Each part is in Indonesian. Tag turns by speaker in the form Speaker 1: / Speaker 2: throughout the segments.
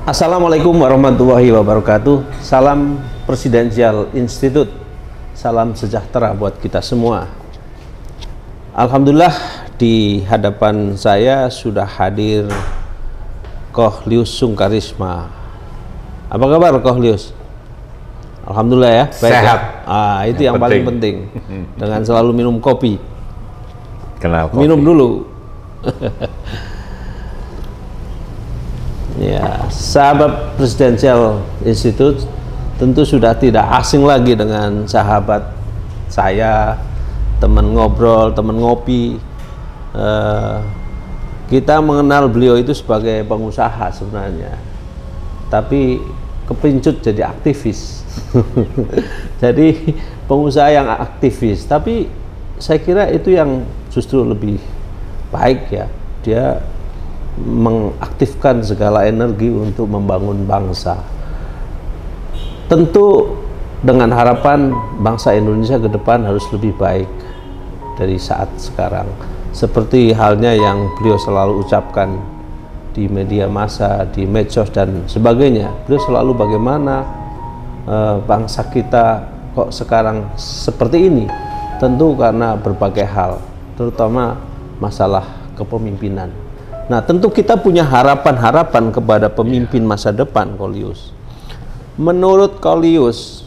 Speaker 1: Assalamualaikum warahmatullahi wabarakatuh. Salam Presidensial Institute. Salam sejahtera buat kita semua. Alhamdulillah di hadapan saya sudah hadir Koh-Lius Sungkarisma. Apa kabar Koh-Lius? Alhamdulillah ya, baik.
Speaker 2: Sehat.
Speaker 1: Ya? Itu yang paling penting. Dengan selalu minum kopi.
Speaker 2: Kenal kopi.
Speaker 1: Minum dulu. Ya, sahabat Presidensial Institute tentu sudah tidak asing lagi dengan sahabat saya, teman ngobrol, teman ngopi. Kita mengenal beliau itu sebagai pengusaha sebenarnya, tapi kepincut jadi aktivis. Jadi pengusaha yang aktivis, tapi saya kira itu yang justru lebih baik ya. Dia mengaktifkan segala energi untuk membangun bangsa. Tentu dengan harapan bangsa Indonesia ke depan harus lebih baik dari saat sekarang. Seperti halnya yang beliau selalu ucapkan di media massa, di medsos dan sebagainya. Beliau selalu bagaimana bangsa kita kok sekarang seperti ini. Tentu karena berbagai hal, terutama masalah kepemimpinan. Nah, tentu kita punya harapan-harapan kepada pemimpin masa depan, Koh-Lius. Menurut Koh-Lius,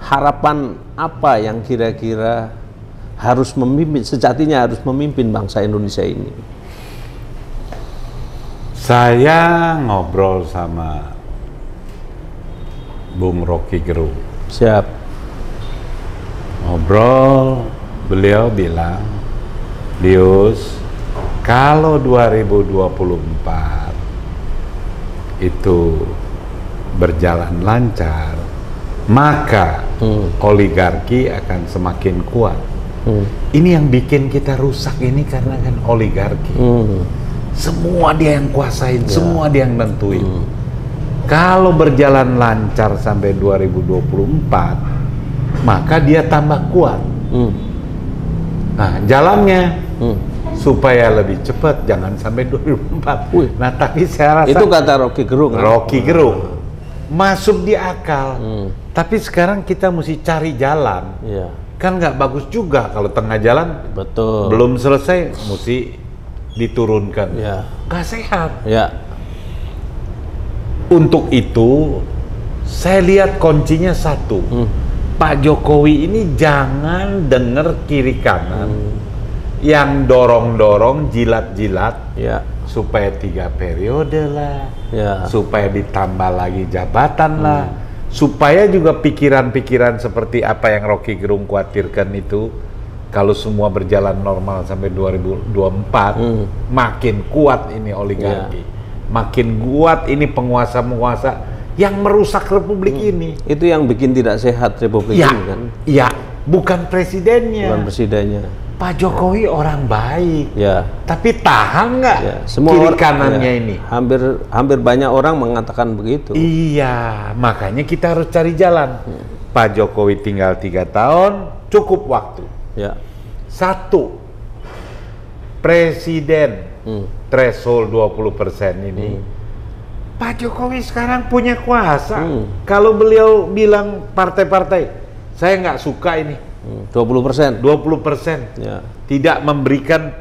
Speaker 1: harapan apa yang kira-kira harus memimpin, sejatinya harus memimpin bangsa Indonesia ini?
Speaker 2: Saya ngobrol sama Bung Rocky Gerung.
Speaker 1: Siap.
Speaker 2: Ngobrol, beliau bilang, Lius, kalau 2024 itu berjalan lancar, maka oligarki akan semakin kuat. Ini yang bikin kita rusak ini karena kan oligarki. Semua dia yang kuasain, semua dia yang nentuin. Kalau berjalan lancar sampai 2024, maka dia tambah kuat. Nah, jalannya supaya lebih cepat, jangan sampai 2024. Nah, tapi saya rasa
Speaker 1: itu kata Rocky Gerung.
Speaker 2: Rocky Gerung masuk di akal. Tapi sekarang kita mesti cari jalan.
Speaker 1: Ya.
Speaker 2: Kan nggak bagus juga kalau tengah jalan
Speaker 1: Betul.
Speaker 2: belum selesai mesti diturunkan.
Speaker 1: Ya.
Speaker 2: Nggak sehat.
Speaker 1: Ya.
Speaker 2: Untuk itu saya lihat kuncinya satu. Pak Jokowi ini jangan dengar kiri kanan yang dorong-dorong, jilat-jilat,
Speaker 1: Ya.
Speaker 2: supaya 3 periode lah,
Speaker 1: Ya.
Speaker 2: supaya ditambah lagi jabatan lah, supaya juga pikiran-pikiran seperti apa yang Rocky Gerung khawatirkan itu, kalau semua berjalan normal sampai 2024, makin kuat ini oligarki, makin kuat ini penguasa-penguasa yang merusak republik ini.
Speaker 1: Itu yang bikin tidak sehat republik
Speaker 2: Ya,
Speaker 1: ini kan.
Speaker 2: ya, bukan presidennya.
Speaker 1: Bukan presidennya.
Speaker 2: Pak Jokowi orang baik,
Speaker 1: Ya.
Speaker 2: tapi tahan nggak kiri kanannya ini?
Speaker 1: Hampir banyak orang mengatakan begitu.
Speaker 2: Iya, makanya kita harus cari jalan. Pak Jokowi tinggal 3 tahun, cukup waktu.
Speaker 1: Ya.
Speaker 2: 1, presiden threshold 20% ini. Pak Jokowi sekarang punya kuasa. Kalau beliau bilang partai-partai, saya nggak suka ini.
Speaker 1: 20%.
Speaker 2: 20%.
Speaker 1: Ya.
Speaker 2: Tidak memberikan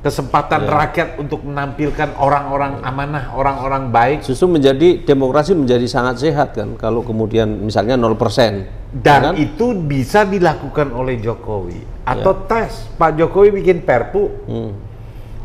Speaker 2: kesempatan rakyat untuk menampilkan orang-orang amanah, orang-orang baik.
Speaker 1: Justru menjadi demokrasi menjadi sangat sehat kan kalau kemudian misalnya 0%.
Speaker 2: Dan
Speaker 1: kan?
Speaker 2: itu bisa dilakukan oleh Jokowi. Atau tes, Pak Jokowi bikin perpu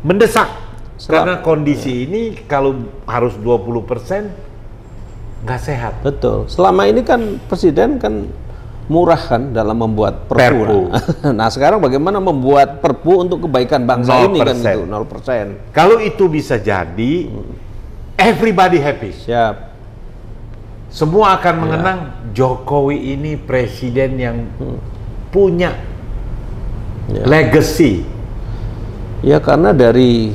Speaker 2: mendesak. Karena kondisi ini kalau harus 20% nggak sehat.
Speaker 1: Betul. Selama ini kan presiden kan murah kan dalam membuat perpu. Nah, sekarang bagaimana membuat perpu untuk kebaikan bangsa
Speaker 2: 0%.
Speaker 1: ini kan itu 0%.
Speaker 2: Kalau itu bisa jadi, everybody happy.
Speaker 1: Siap.
Speaker 2: Semua akan mengenang Jokowi ini presiden yang punya legacy.
Speaker 1: Ya karena dari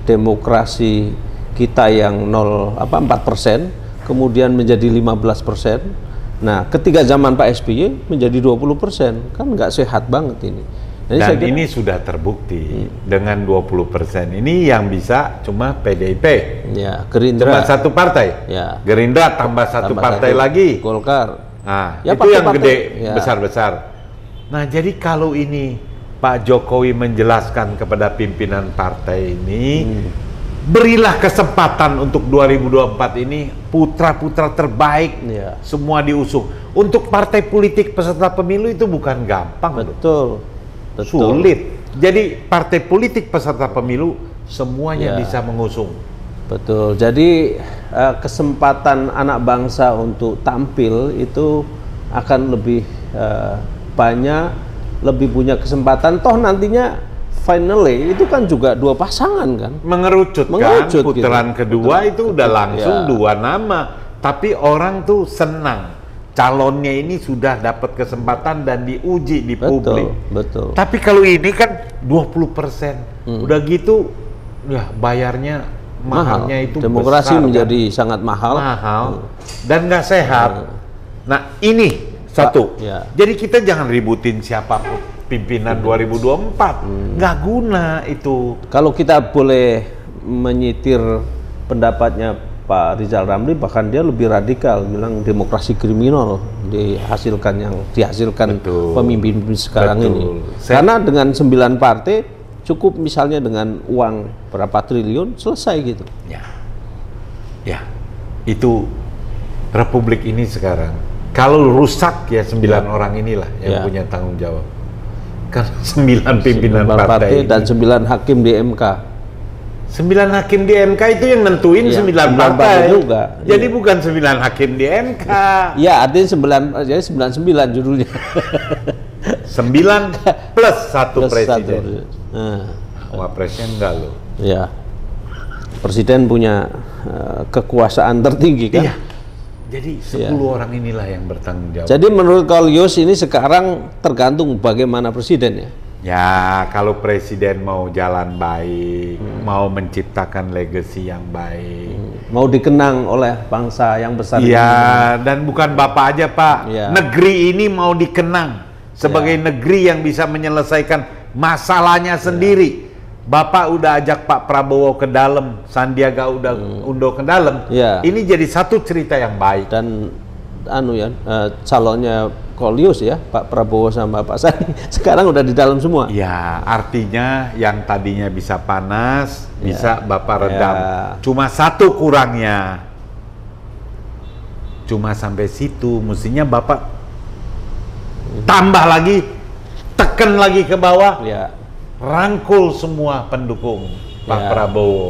Speaker 1: demokrasi kita yang 4%, kemudian menjadi 15%. Nah, ketika zaman Pak SBY menjadi 20%, kan nggak sehat banget ini. Jadi
Speaker 2: Dan
Speaker 1: saya kira,
Speaker 2: ini sudah terbukti dengan 20% ini yang bisa cuma PDIP.
Speaker 1: ya,
Speaker 2: Cuma
Speaker 1: Gerindra,
Speaker 2: satu partai.
Speaker 1: ya,
Speaker 2: Gerindra tambah satu
Speaker 1: tambah
Speaker 2: partai
Speaker 1: satu,
Speaker 2: lagi.
Speaker 1: Golkar.
Speaker 2: Nah,
Speaker 1: Ya,
Speaker 2: itu yang
Speaker 1: partai-partai,
Speaker 2: gede,
Speaker 1: ya.
Speaker 2: besar-besar. Nah, jadi kalau ini Pak Jokowi menjelaskan kepada pimpinan partai ini, berilah kesempatan untuk 2024 ini putra-putra terbaik
Speaker 1: Ya.
Speaker 2: semua diusung. Untuk partai politik peserta pemilu itu bukan gampang, loh.
Speaker 1: Betul, betul.
Speaker 2: Sulit. Jadi partai politik peserta pemilu semuanya
Speaker 1: Ya.
Speaker 2: bisa mengusung.
Speaker 1: Betul. Jadi kesempatan anak bangsa untuk tampil itu akan lebih banyak, lebih punya kesempatan. Toh nantinya finally itu kan juga dua pasangan kan.
Speaker 2: Mengerucut
Speaker 1: Mengerucut
Speaker 2: kan, putaran
Speaker 1: gitu.
Speaker 2: kedua itu udah langsung
Speaker 1: Ya.
Speaker 2: dua nama. Tapi orang tuh senang. Calonnya ini sudah dapat kesempatan dan diuji di publik.
Speaker 1: Betul.
Speaker 2: Tapi kalau ini kan 20%. Udah gitu, ya bayarnya mahalnya itu
Speaker 1: Demokrasi
Speaker 2: besar,
Speaker 1: menjadi
Speaker 2: kan?
Speaker 1: sangat mahal.
Speaker 2: Dan nggak sehat. Nah ini satu.
Speaker 1: Ya.
Speaker 2: Jadi kita jangan ributin siapa pimpinan 2024. Nggak guna itu.
Speaker 1: Kalau kita boleh menyitir pendapatnya Pak Rizal Ramli, bahkan dia lebih radikal, bilang demokrasi kriminal dihasilkan
Speaker 2: Betul.
Speaker 1: pemimpin sekarang
Speaker 2: Betul.
Speaker 1: ini. Karena dengan 9 partai cukup misalnya dengan uang berapa triliun selesai gitu.
Speaker 2: Ya, itu Republik ini sekarang. Kalau rusak ya 9 orang inilah yang
Speaker 1: Ya.
Speaker 2: punya tanggung jawab. Karena 9 pimpinan
Speaker 1: 9
Speaker 2: partai
Speaker 1: dan 9 hakim di MK.
Speaker 2: 9 hakim di MK itu yang nentuin
Speaker 1: Iya,
Speaker 2: 9
Speaker 1: 9
Speaker 2: partai
Speaker 1: partai juga.
Speaker 2: Jadi
Speaker 1: Iya.
Speaker 2: bukan 9 hakim di MK.
Speaker 1: Ya, artinya 9, jadi 99 judulnya.
Speaker 2: 9 plus 1
Speaker 1: Plus
Speaker 2: presiden.
Speaker 1: satu. Nah,
Speaker 2: Wapresnya enggak loh.
Speaker 1: ya. Presiden punya kekuasaan tertinggi kan.
Speaker 2: Iya. Jadi 10 orang inilah yang bertanggung jawab.
Speaker 1: Jadi menurut Kaulius ini sekarang tergantung bagaimana presiden ya.
Speaker 2: Ya, kalau presiden mau jalan baik, mau menciptakan legacy yang baik.
Speaker 1: Mau dikenang oleh bangsa yang besar ini.
Speaker 2: Iya, dan bukan Bapak aja, Pak.
Speaker 1: Iya.
Speaker 2: Negeri ini mau dikenang sebagai negeri yang bisa menyelesaikan masalahnya sendiri. Bapak udah ajak Pak Prabowo ke dalam, Sandiaga udah undo ke dalam.
Speaker 1: Iya.
Speaker 2: Ini jadi satu cerita yang baik.
Speaker 1: Dan calonnya Kaulius ya, Pak Prabowo sama Pak Sandi sekarang udah di dalam semua.
Speaker 2: Ya, artinya yang tadinya bisa panas, bisa Bapak redam.
Speaker 1: Ya.
Speaker 2: Cuma satu kurangnya. Cuma sampai situ, mestinya Bapak tambah lagi, tekan lagi ke bawah,
Speaker 1: Ya.
Speaker 2: rangkul semua pendukung Pak
Speaker 1: Ya.
Speaker 2: Prabowo.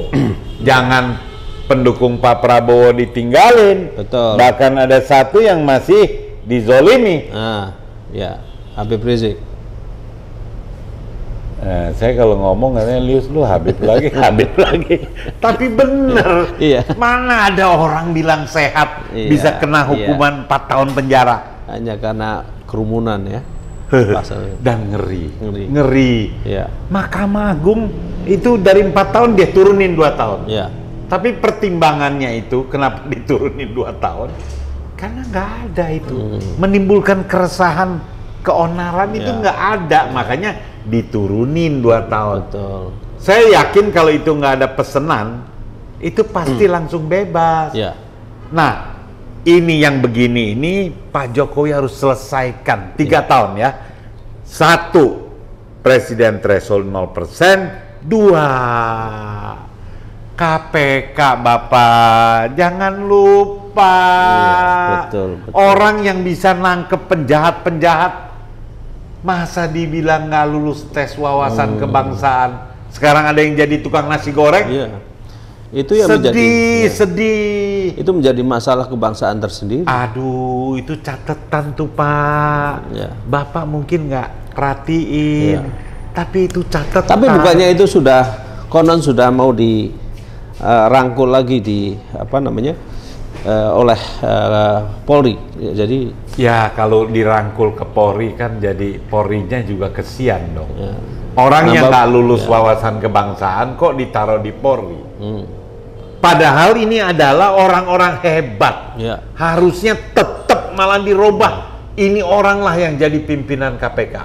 Speaker 2: Jangan pendukung Pak Prabowo ditinggalin.
Speaker 1: Betul.
Speaker 2: Bahkan ada satu yang masih dizolimi.
Speaker 1: Nah, ya, Habib Rizik.
Speaker 2: Saya kalau ngomong katanya Lius lu Habib lagi, Habib lagi. Tapi bener,
Speaker 1: Iya.
Speaker 2: mana ada orang bilang sehat
Speaker 1: Iya,
Speaker 2: bisa kena
Speaker 1: iya.
Speaker 2: hukuman 4 tahun penjara.
Speaker 1: Hanya karena kerumunan ya. Pasalnya.
Speaker 2: Dan ngeri.
Speaker 1: Ngeri. Ya.
Speaker 2: Mahkamah Agung itu dari 4 tahun dia turunin 2 tahun.
Speaker 1: Ya.
Speaker 2: Tapi pertimbangannya itu kenapa diturunin 2 tahun? Karena nggak ada itu. Menimbulkan keresahan, keonaran itu
Speaker 1: Ya.
Speaker 2: nggak ada. Makanya diturunin 2 tahun.
Speaker 1: Betul.
Speaker 2: Saya yakin kalau itu nggak ada pesenan, itu pasti langsung bebas.
Speaker 1: Ya.
Speaker 2: Nah, ini yang begini ini Pak Jokowi harus selesaikan 3 tahun ya. 1, presiden threshold 0%. 2, KPK Bapak, jangan lupa.
Speaker 1: Iya, betul.
Speaker 2: Orang yang bisa nangkep penjahat-penjahat, masa dibilang nggak lulus tes wawasan kebangsaan. Sekarang ada yang jadi tukang nasi goreng.
Speaker 1: Iya. Itu yang
Speaker 2: Sedih.
Speaker 1: itu menjadi masalah kebangsaan tersendiri.
Speaker 2: Aduh, itu catatan tuh Pak.
Speaker 1: Ya.
Speaker 2: Bapak mungkin nggak perhatiin,
Speaker 1: Iya.
Speaker 2: tapi itu catatan.
Speaker 1: Tapi bukannya itu konon sudah mau dirangkul lagi oleh Polri. Jadi
Speaker 2: Ya kalau dirangkul ke Polri kan jadi Polrinya juga kesian dong.
Speaker 1: ya.
Speaker 2: Orang yang
Speaker 1: Nambah-
Speaker 2: nggak lulus wawasan kebangsaan kok ditaruh di Polri. Padahal ini adalah orang-orang hebat.
Speaker 1: Ya.
Speaker 2: Harusnya tetap malah dirubah. Ini orang lah yang jadi pimpinan KPK.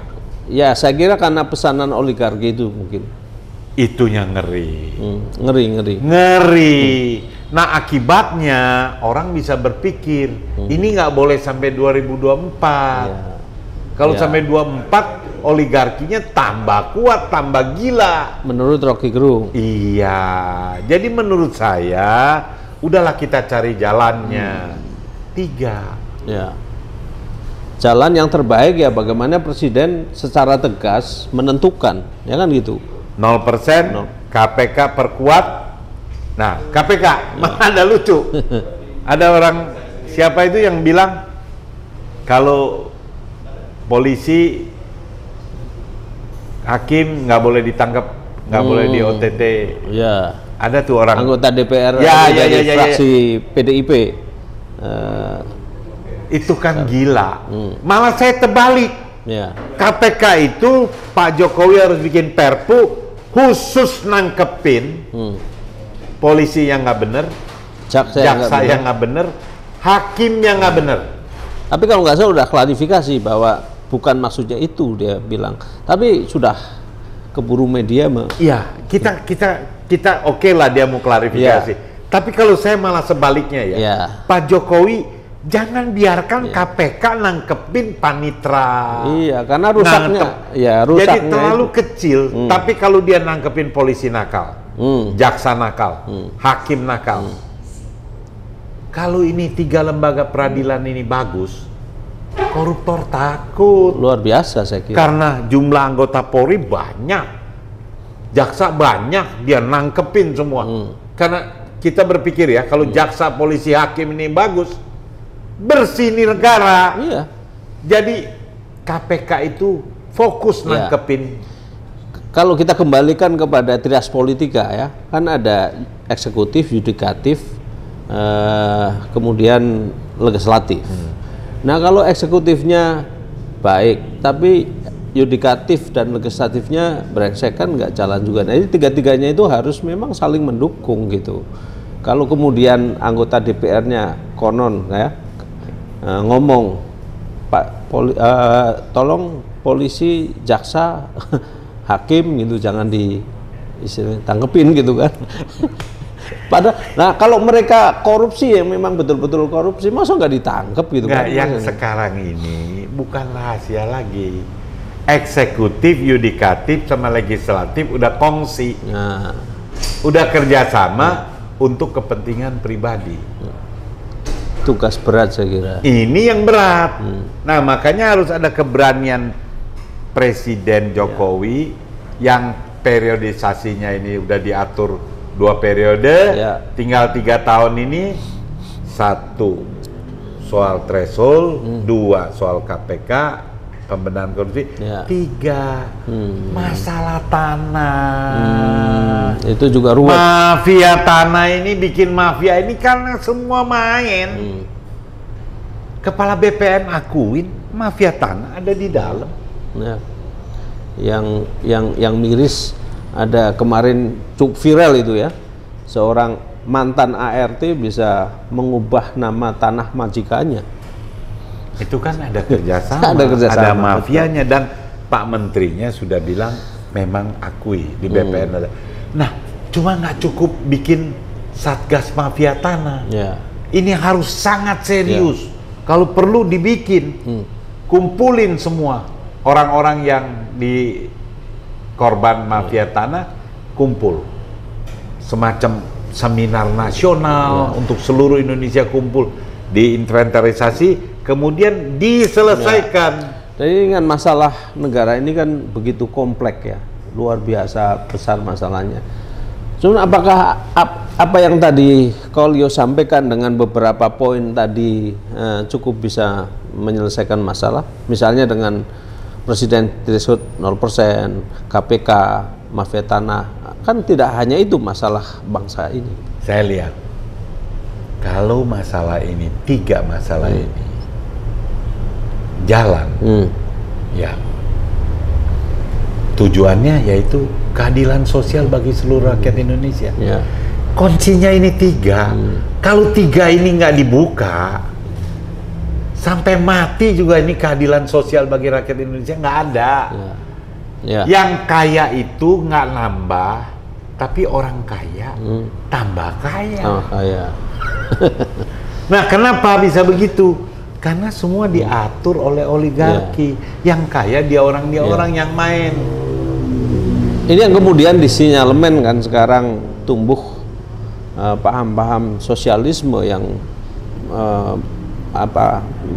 Speaker 1: Ya, saya kira karena pesanan oligarki itu mungkin.
Speaker 2: Itunya ngeri.
Speaker 1: Ngeri.
Speaker 2: Nah, akibatnya orang bisa berpikir ini nggak boleh sampai 2024.
Speaker 1: Ya.
Speaker 2: Kalau
Speaker 1: Ya.
Speaker 2: sampai 24, oligarkinya tambah kuat, tambah gila.
Speaker 1: Menurut Rocky Gerung.
Speaker 2: Iya, jadi menurut saya udahlah kita cari jalannya. 3.
Speaker 1: Ya. Jalan yang terbaik ya bagaimana Presiden secara tegas menentukan, ya kan gitu.
Speaker 2: 0%, KPK perkuat. Nah, KPK, ada lucu. Ada orang, siapa itu yang bilang, kalau polisi, hakim nggak boleh ditangkap, nggak boleh di OTT.
Speaker 1: Ya.
Speaker 2: Ada tuh orang.
Speaker 1: Anggota DPR
Speaker 2: dari
Speaker 1: fraksi PDIP.
Speaker 2: Itu kan gila. Malah saya terbalik.
Speaker 1: Ya.
Speaker 2: KPK itu Pak Jokowi harus bikin perpu khusus nangkepin polisi yang nggak bener, jaksa yang nggak bener, hakim yang nggak bener.
Speaker 1: Tapi kalau nggak salah udah klarifikasi bahwa bukan maksudnya itu, dia bilang. Tapi sudah keburu media.
Speaker 2: Iya, kita oke lah dia mau klarifikasi. Tapi kalau saya malah sebaliknya ya. Pak Jokowi jangan biarkan KPK nangkepin panitra.
Speaker 1: Iya, karena rusaknya. Rusaknya
Speaker 2: jadi terlalu kecil. Tapi kalau dia nangkepin polisi nakal, jaksa nakal, hakim nakal. Kalau ini 3 lembaga peradilan ini bagus, koruptor takut.
Speaker 1: Luar biasa saya kira.
Speaker 2: Karena jumlah anggota Polri banyak, jaksa banyak, dia nangkepin semua. Karena kita berpikir ya, kalau jaksa, polisi, hakim ini bagus, bersih nih negara.
Speaker 1: Iya.
Speaker 2: Jadi KPK itu fokus nangkepin.
Speaker 1: Kalau kita kembalikan kepada trias politika ya, kan ada eksekutif, yudikatif, kemudian legislatif. Nah, kalau eksekutifnya baik, tapi yudikatif dan legislatifnya brengsek kan nggak jalan juga. Nah, ini tiga-tiganya itu harus memang saling mendukung gitu. Kalau kemudian anggota DPR-nya konon ya ngomong, Pak tolong polisi, jaksa, hakim gitu jangan ditangkepin gitu kan. Nah kalau mereka korupsi yang memang betul-betul korupsi, masa nggak ditangkap gitu kan?
Speaker 2: Yang sekarang ini bukan rahasia lagi. Eksekutif, yudikatif, sama legislatif udah kongsi, udah kerjasama untuk kepentingan pribadi.
Speaker 1: Tugas berat saya kira.
Speaker 2: Ini yang berat. Nah makanya harus ada keberanian Presiden Jokowi yang periodisasinya ini udah diatur 2 periode, tinggal 3 tahun ini. 1 soal threshold, 2 soal KPK, pembenahan korupsi, 3 masalah tanah.
Speaker 1: Itu juga ruwet.
Speaker 2: Mafia tanah ini bikin mafia ini karena semua main. Kepala BPN akuin mafia tanah ada di dalam.
Speaker 1: Yang miris ada kemarin cukup viral itu ya, seorang mantan ART bisa mengubah nama tanah majikannya.
Speaker 2: Itu kan ada kerjasama, ada mafianya, dan Pak Menterinya sudah bilang memang akui di BPN ada. Nah, cuma nggak cukup bikin satgas mafia tanah. Ini harus sangat serius. Kalau perlu dibikin, kumpulin semua orang-orang yang di korban mafia tanah, kumpul semacam seminar nasional untuk seluruh Indonesia, kumpul, diinventarisasi, kemudian diselesaikan.
Speaker 1: Jadi dengan masalah negara ini kan begitu kompleks ya, luar biasa besar masalahnya. Cuma apakah apa yang tadi Kolio sampaikan dengan beberapa poin tadi cukup bisa menyelesaikan masalah? Misalnya dengan Presiden threshold 0%, KPK, mafia tanah, kan tidak hanya itu masalah bangsa ini.
Speaker 2: Saya lihat, kalau masalah ini, 3 masalah ini jalan, ya tujuannya yaitu keadilan sosial bagi seluruh rakyat Indonesia. Kuncinya ini 3. Kalau 3 ini nggak dibuka, Sampai mati juga ini keadilan sosial bagi rakyat Indonesia nggak ada.
Speaker 1: Ya.
Speaker 2: Yang kaya itu nggak nambah, tapi orang kaya tambah kaya.
Speaker 1: Oh, kaya.
Speaker 2: Nah, kenapa bisa begitu? Karena semua diatur oleh oligarki. Yang kaya dia orang yang main.
Speaker 1: Ini yang kemudian disinyalemen kan sekarang tumbuh paham-paham sosialisme yang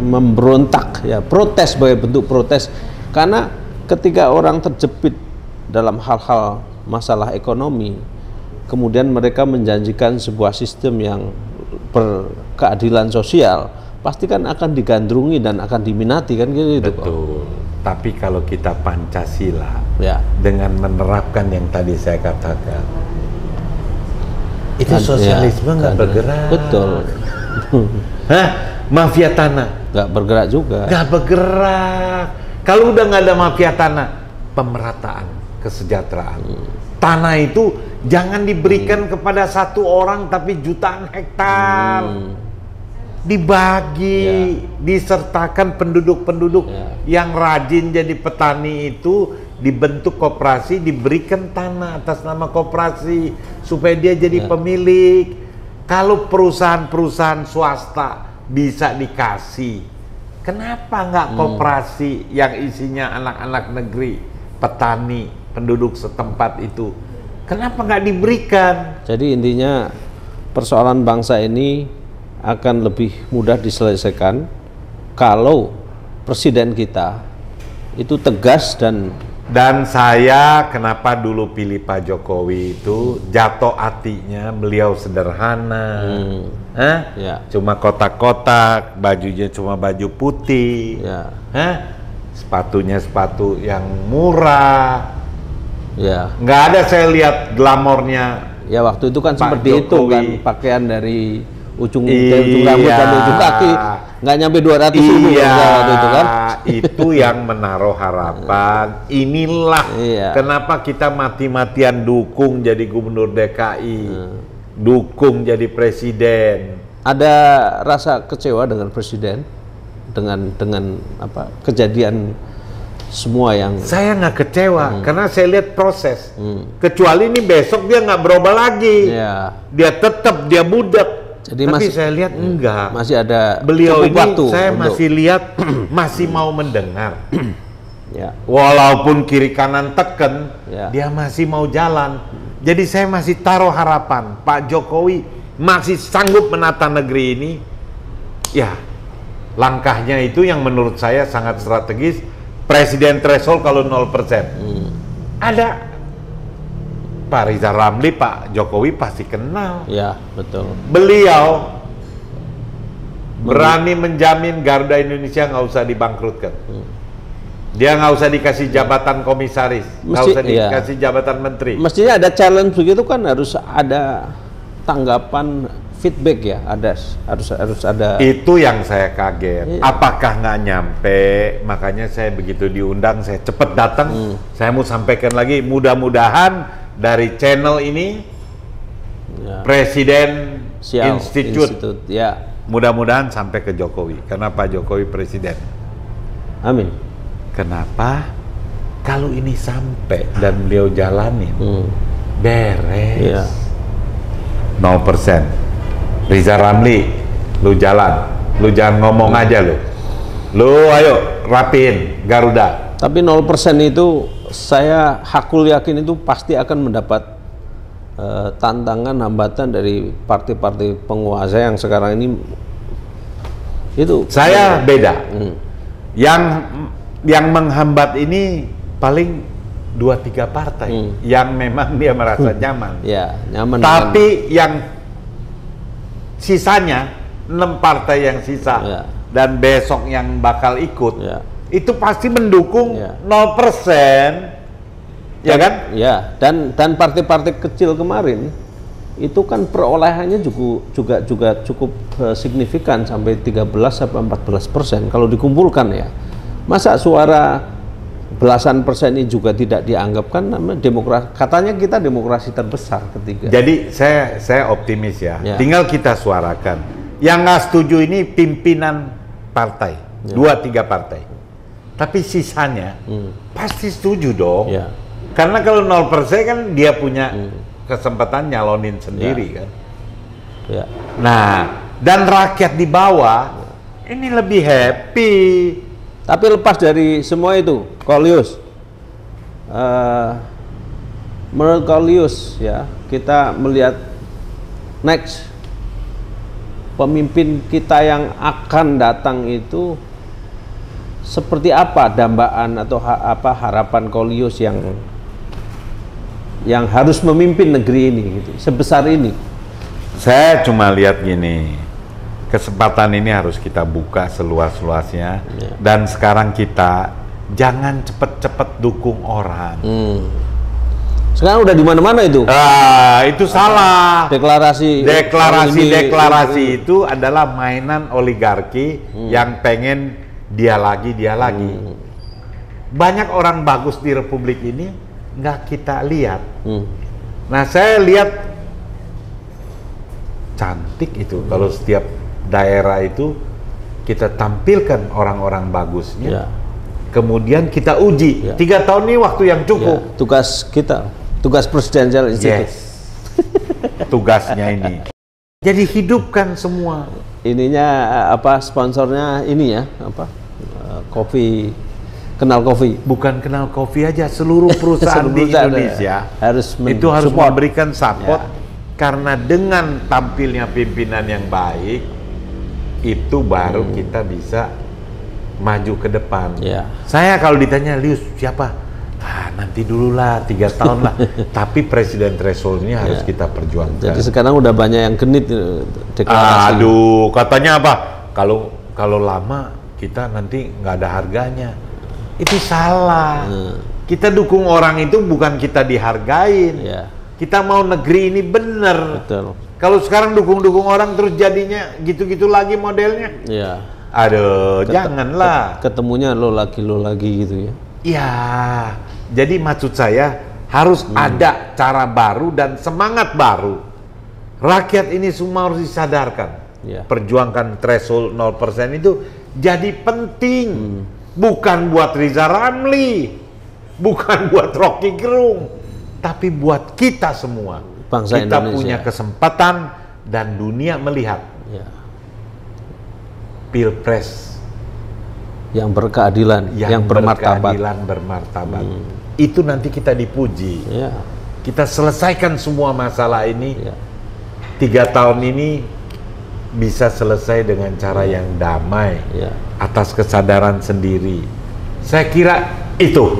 Speaker 1: memberontak ya, protes sebagai bentuk protes, karena ketika orang terjepit dalam hal-hal masalah ekonomi, kemudian mereka menjanjikan sebuah sistem yang berkeadilan sosial, pasti kan akan digandrungi dan akan diminati kan gitu.
Speaker 2: Betul. Tapi kalau kita Pancasila
Speaker 1: ya,
Speaker 2: dengan menerapkan yang tadi saya katakan, itu sosialisme nggak bergerak.
Speaker 1: Betul.
Speaker 2: Hah? Mafia tanah
Speaker 1: nggak bergerak juga.
Speaker 2: nggak bergerak. Kalau udah nggak ada mafia tanah, pemerataan kesejahteraan. Tanah itu jangan diberikan kepada satu orang, tapi jutaan hektar. Dibagi, disertakan penduduk-penduduk yang rajin jadi petani itu dibentuk koperasi, diberikan tanah atas nama koperasi supaya dia jadi pemilik. Kalau perusahaan-perusahaan swasta bisa dikasih, kenapa nggak koperasi yang isinya anak-anak negeri, petani, penduduk setempat itu? Kenapa nggak diberikan?
Speaker 1: Jadi intinya persoalan bangsa ini akan lebih mudah diselesaikan kalau presiden kita itu tegas
Speaker 2: dan saya kenapa dulu pilih Pak Jokowi itu jatuh hatinya, beliau sederhana, cuma kotak-kotak, bajunya cuma baju putih, sepatunya sepatu yang murah, nggak ada saya lihat glamornya.
Speaker 1: Ya waktu itu kan
Speaker 2: Pak
Speaker 1: seperti
Speaker 2: Jokowi.
Speaker 1: itu kan, pakaian dari ujung rambut sampai ujung kaki nggak nyampe 200 ribu waktu itu kan.
Speaker 2: Itu yang menaruh harapan. Inilah kenapa kita mati-matian dukung jadi gubernur DKI, dukung jadi presiden.
Speaker 1: Ada rasa kecewa dengan presiden dengan apa kejadian semua yang
Speaker 2: saya nggak kecewa karena saya lihat proses. Kecuali ini besok dia nggak berubah lagi, dia tetap dia budak.
Speaker 1: Jadi
Speaker 2: tapi saya lihat enggak,
Speaker 1: masih ada
Speaker 2: beliau ini
Speaker 1: waktu
Speaker 2: saya masih lihat masih mau mendengar.
Speaker 1: Ya.
Speaker 2: Walaupun kiri kanan teken, dia masih mau jalan. Jadi saya masih taruh harapan Pak Jokowi masih sanggup menata negeri ini. Ya, langkahnya itu yang menurut saya sangat strategis. Presiden threshold kalau 0%. Ada Pak Rizal Ramli, Pak Jokowi pasti kenal.
Speaker 1: Ya, betul.
Speaker 2: Beliau berani menjamin Garuda Indonesia nggak usah dibangkrutkan. Dia nggak usah dikasih jabatan komisaris, nggak usah dikasih jabatan menteri.
Speaker 1: Mestinya ada challenge begitu kan, harus ada tanggapan, feedback ya, harus ada.
Speaker 2: Itu yang saya kaget. Apakah nggak nyampe? Makanya saya begitu diundang, saya cepet datang. Saya mau sampaikan lagi, mudah-mudahan dari channel ini Presiden Institute. Mudah-mudahan sampai ke Jokowi, karena Pak Jokowi presiden.
Speaker 1: Amin.
Speaker 2: Kenapa? Kalau ini sampai dan beliau jalanin, beres. 0%. Rizal Ramli, lu jalan, lu jangan ngomong aja lu ayo rapiin Garuda.
Speaker 1: Tapi 0% itu saya hakul yakin itu pasti akan mendapat tantangan, hambatan dari partai-partai penguasa yang sekarang ini. Itu
Speaker 2: saya beda. Yang menghambat ini paling 2-3 partai yang memang dia merasa nyaman.
Speaker 1: Ya, nyaman.
Speaker 2: Tapi yang sisanya 6 partai yang sisa dan besok yang bakal ikut itu pasti mendukung 0%. Ya kan? Ya,
Speaker 1: dan partai-partai kecil kemarin itu kan perolehannya juga cukup signifikan, sampai 13-14% kalau dikumpulkan ya. Masa suara belasan persen ini juga tidak dianggap, kan namanya demokrasi, katanya kita demokrasi terbesar ketiga.
Speaker 2: Jadi saya optimis ya. Tinggal kita suarakan. Yang nggak setuju ini pimpinan partai, 2-3 partai. Tapi sisanya pasti setuju dong.
Speaker 1: Ya.
Speaker 2: Karena kalau 0% kan dia punya kesempatan nyalonin sendiri kan.
Speaker 1: Ya.
Speaker 2: Nah, dan rakyat di bawah ini lebih happy.
Speaker 1: Tapi lepas dari semua itu, Kolius, menurut Kolius ya, kita melihat next pemimpin kita yang akan datang itu seperti apa dambaan atau apa harapan Kolius yang harus memimpin negeri ini gitu, sebesar ini.
Speaker 2: Saya cuma lihat gini, kesempatan ini harus kita buka seluas-luasnya, dan sekarang kita jangan cepet-cepet dukung orang.
Speaker 1: Sekarang udah di mana-mana itu.
Speaker 2: Itu salah.
Speaker 1: Deklarasi
Speaker 2: itu adalah mainan oligarki yang pengen dia lagi. Banyak orang bagus di Republik ini nggak kita lihat. Nah, saya lihat cantik itu kalau setiap daerah itu kita tampilkan orang-orang bagusnya, kemudian kita uji. 3 tahun ini waktu yang cukup.
Speaker 1: Tugas kita, tugas Presidential Institute.
Speaker 2: Tugasnya ini. Jadi hidupkan semua.
Speaker 1: Ininya apa, sponsornya ini ya, apa, kopi, Kenal Kopi.
Speaker 2: Bukan Kenal Kopi aja, seluruh perusahaan di Indonesia
Speaker 1: harus
Speaker 2: memberikan support. Karena dengan tampilnya pimpinan yang baik, itu baru kita bisa maju ke depan. Saya kalau ditanya, Lius siapa? Nanti dulu lah, 3 tahun lah. Tapi presiden threshold ini harus kita perjuangkan.
Speaker 1: Jadi sekarang udah banyak yang genit deklarasi.
Speaker 2: Aduh, katanya apa? Kalau lama kita nanti nggak ada harganya. Itu salah. Kita dukung orang itu bukan kita dihargain. Kita mau negeri ini bener. Kalau sekarang dukung-dukung orang terus jadinya gitu-gitu lagi modelnya. Aduh, janganlah.
Speaker 1: Ketemunya lo lagi gitu ya.
Speaker 2: Ya, jadi maksud saya harus ada cara baru dan semangat baru. Rakyat ini semua harus disadarkan. Perjuangkan threshold 0% itu jadi penting. Bukan buat Riza Ramli, bukan buat Rocky Gerung, tapi buat kita semua.
Speaker 1: Bangsa
Speaker 2: kita
Speaker 1: Indonesia
Speaker 2: punya kesempatan dan dunia melihat Pilpres
Speaker 1: yang berkeadilan, yang bermartabat.
Speaker 2: Itu nanti kita dipuji. Kita selesaikan semua masalah ini. 3 tahun ini bisa selesai dengan cara yang damai, atas kesadaran sendiri. Saya kira itu.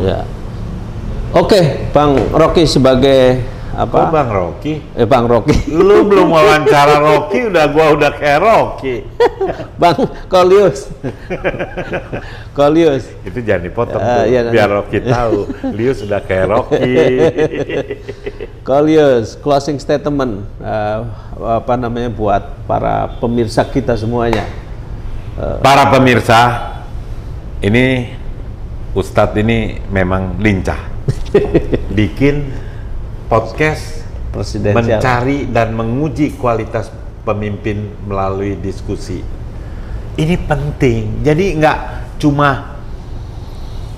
Speaker 1: Oke, Bang Rocky sebagai apa?
Speaker 2: Bang Rocky?
Speaker 1: Bang Rocky.
Speaker 2: Lu belum wawancara Rocky, gua udah kayak Rocky.
Speaker 1: Bang Kolius. Kolius.
Speaker 2: Itu jangan dipotong tuh, biar Rocky tahu. Lius sudah kayak Rocky.
Speaker 1: Kolius, closing statement apa namanya buat para pemirsa kita semuanya.
Speaker 2: Para pemirsa, ini Ustadz ini memang lincah. Bikin podcast mencari dan menguji kualitas pemimpin melalui diskusi. Ini penting. Jadi nggak cuma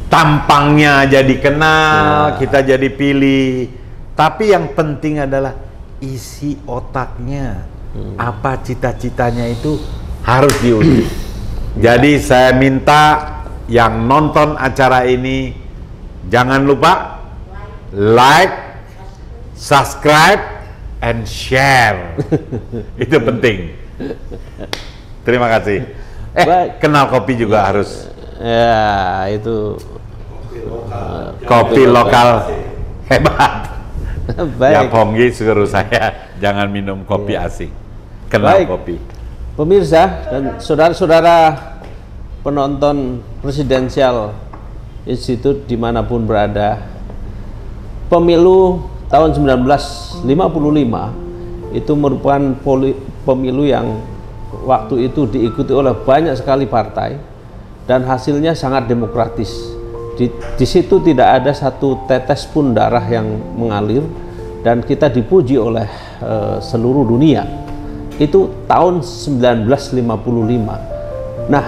Speaker 2: tampangnya jadi kenal, kita jadi pilih. Tapi yang penting adalah isi otaknya. Apa cita-citanya itu harus diuji. Jadi saya minta yang nonton acara ini jangan lupa like, subscribe, and share. Itu penting. Terima kasih. Kenal Kopi juga harus.
Speaker 1: Ya, itu
Speaker 2: kopi lokal hebat. Ya Ponggi suruh saya jangan minum kopi asing. Kenal Kopi.
Speaker 1: Pemirsa dan saudara-saudara penonton Presidential Institute dimanapun berada, pemilu tahun 1955 itu merupakan pemilu yang waktu itu diikuti oleh banyak sekali partai dan hasilnya sangat demokratis. Di situ tidak ada satu tetes pun darah yang mengalir dan kita dipuji oleh seluruh dunia. Itu tahun 1955. Nah,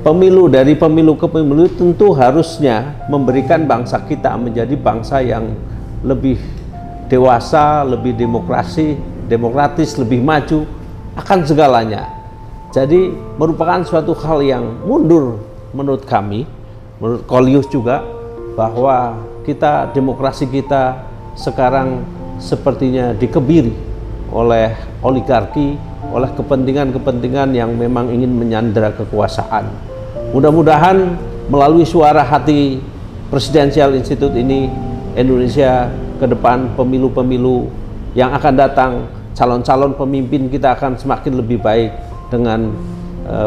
Speaker 1: pemilu dari pemilu ke pemilu tentu harusnya memberikan bangsa kita menjadi bangsa yang lebih dewasa, lebih demokratis, lebih maju akan segalanya. Jadi merupakan suatu hal yang mundur menurut kami, menurut Kolius juga, bahwa demokrasi kita sekarang sepertinya dikebiri oleh oligarki, oleh kepentingan-kepentingan yang memang ingin menyandera kekuasaan. Mudah-mudahan melalui suara hati Presidensial Institute ini, Indonesia ke depan pemilu-pemilu yang akan datang, calon-calon pemimpin kita akan semakin lebih baik dengan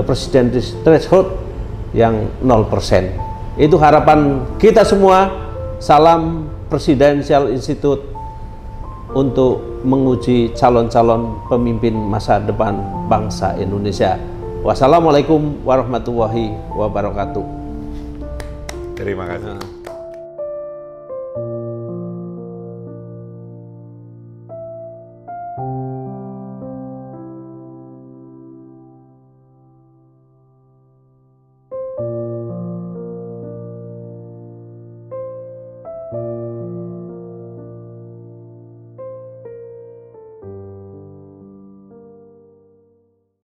Speaker 1: presidensial threshold yang 0%. Itu harapan kita semua. Salam Presidensial Institute untuk menguji calon-calon pemimpin masa depan bangsa Indonesia. Wassalamualaikum warahmatullahi wabarakatuh.
Speaker 2: Terima kasih.